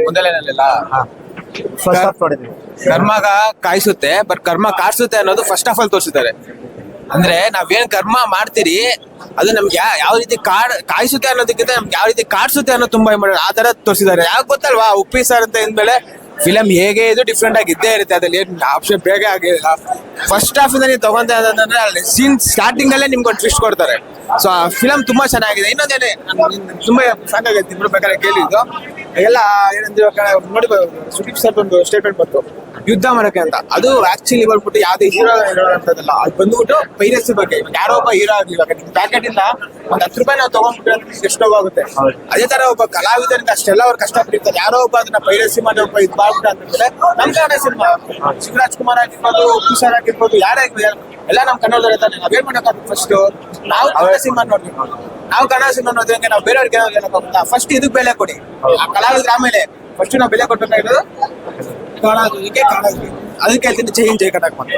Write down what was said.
ಮುಂದೆಲ್ಲ first half ನೋಡಿದ್ವಿ. ಕರ್ಮಗ ಕಾಯಿಸುತ್ತೆ but ಕರ್ಮ ಕಾಡ್ಸುತ್ತೆ ಅನ್ನೋದು ಫಸ್ಟ್ ಆಫ್ ಆಲ್ ತೋರಿಸಿದ್ದಾರೆ. ಅಂದ್ರೆ ನಾವೇನ್ ಕರ್ಮ ಮಾಡ್ತೀರಿ ಅದು ನಮ್ಗೆ ಯಾವ ರೀತಿ ಕಾಯಿಸುತ್ತೆ ಅನ್ನೋದಕ್ಕಿಂತ ನಮ್ಗೆ ಯಾವ ರೀತಿ ಕಾಡ್ಸುತ್ತೆ ಅನ್ನೋದು ತುಂಬಾ ಇಂಪಾರ್ಟೆಂಟ್. ಆ ತರ ತೋರಿಸಿದ್ದಾರೆ. ಯಾಕೆ ಗೊತ್ತಲ್ವಾ, ಉಪ್ಪಿ ಸರ್ ಅಂತ ಅಂದ್ಮೇಲೆ ಫಿಲಮ್ ಹೇಗೆ ಇದು ಡಿಫ್ರೆಂಟ್ ಆಗಿ ಇದ್ದೇ ಇರುತ್ತೆ. ಅದ್ರಲ್ಲಿ ಏನ್ ಆಪ್ಷನ್ ಬೇಗ ಆಗಿಲ್ಲ. ಫಸ್ಟ್ ಹಾಫ್ ಇಂದ ನೀವು ತಗೊಂತ ಅಂದ್ರೆ ಅಲ್ಲಿ ಸೀನ್ ಸ್ಟಾರ್ಟಿಂಗ್ ಅಲ್ಲೇ ನಿಮ್ಗೆ ಒಂದು ಟ್ವಿಸ್ಟ್ ಕೊಡ್ತಾರೆ. ಸೊ ಆ ಫಿಲಮ್ ತುಂಬಾ ಚೆನ್ನಾಗಿದೆ. ಇನ್ನೊಂದೇನೆ ತುಂಬಾ ಸಾಕಾಗೈತೆ ಇಬ್ರು ಬೇಕಾದ್ರೆ ಕೇಳಿದ್ದು ಎಲ್ಲ ಏನಂದ್ರೆ ನೋಡಿಬೋದು. ಸುದೀಪ್ ಸರ್ ಒಂದು ಸ್ಟೇಟ್ಮೆಂಟ್ ಬಂತು ಯುದ್ಧ ಮಾಡಕ್ಕೆ ಅಂತ. ಅದು ಆಕ್ಚುಲಿ ಬಂದ್ಬಿಟ್ಟು ಯಾವ್ದೇ ಹೀರೋ ಅಂತದಲ್ಲ, ಅದು ಬಂದ್ಬಿಟ್ಟು ಪೈರಸಿ ಬಗ್ಗೆ. ಇವಾಗ ಯಾರೋ ಒಬ್ಬ ಹೀರೋ ಆಗಲಿ, ಇವಾಗ ನಿಮ್ ಪ್ಯಾಕೆಟ್ ಇಂದ ಒಂದ್ 10 ರೂಪಾಯಿ ನಾವು ತಗೊಂಡ್ಬಿಟ್ರೆ ಎಷ್ಟು ಹೋಗುತ್ತೆ. ಅದೇ ತರ ಒಬ್ಬ ಕಲಾವಿದರಿಂದ ಅಷ್ಟೆಲ್ಲ ಅವ್ರು ಕಷ್ಟಪಟ್ಟಿರ್ತಾರೆ. ಯಾರೋ ಒಬ್ಬ ಅದನ್ನ ಪೈರಸಿ ಮಾಡಿ ಒಬ್ಬ ಇದು ಮಾಡ್ಬಿಟ್ಟು ಅಂತಂದ್ರೆ ನಮ್ ಕನ್ನಡ ಸಿನಿಮಾ ಶಿವರಾಜ್ ಕುಮಾರ್ ಆಗಿರ್ಬೋದು, ಉಪ್ಪು ಸರ್ ಆಗಿರ್ಬೋದು, ಯಾರೇ ಎಲ್ಲ ನಮ್ ಕನ್ನಡದವ್ರು ಇರ್ತಾರೆ. ನಾವೇನ್ ಮಾಡಕ್ಕಾಗುತ್ತೆ, ಫಸ್ಟ್ ನಾವು ಕನ್ನಡ ಸಿನಿಮಾ ನೋಡ್ಬೇಕು. ನಾವು ಕನ್ನಡ ಸಿನಿಮಾ ನೋಡಿದ್ರೆ ನಾವು ಬೇರೆಯವ್ರಿಗೆ ಹೇಳಕ್ಕಾಗುತ್ತಾ? ಫಸ್ಟ್ ಇದಕ್ಕೆ ಬೆಲೆ ಕೊಡಿ. ಆ ಕಲಾವಿದ್ರ ಆಮೇಲೆ ಫಸ್ಟ್ ನಾವು ಬೆಲೆ ಕೊಟ್ಟಬೇಕಾಗಿರೋದು ಕಲಾವಿದರಿಗೆ. ಅದಕ್ಕೆ ಹೇಳ್ತೀನಿ ಜೈ ಹಿಂದ್ ಜೈ ಕರ್ನಾಟಕ.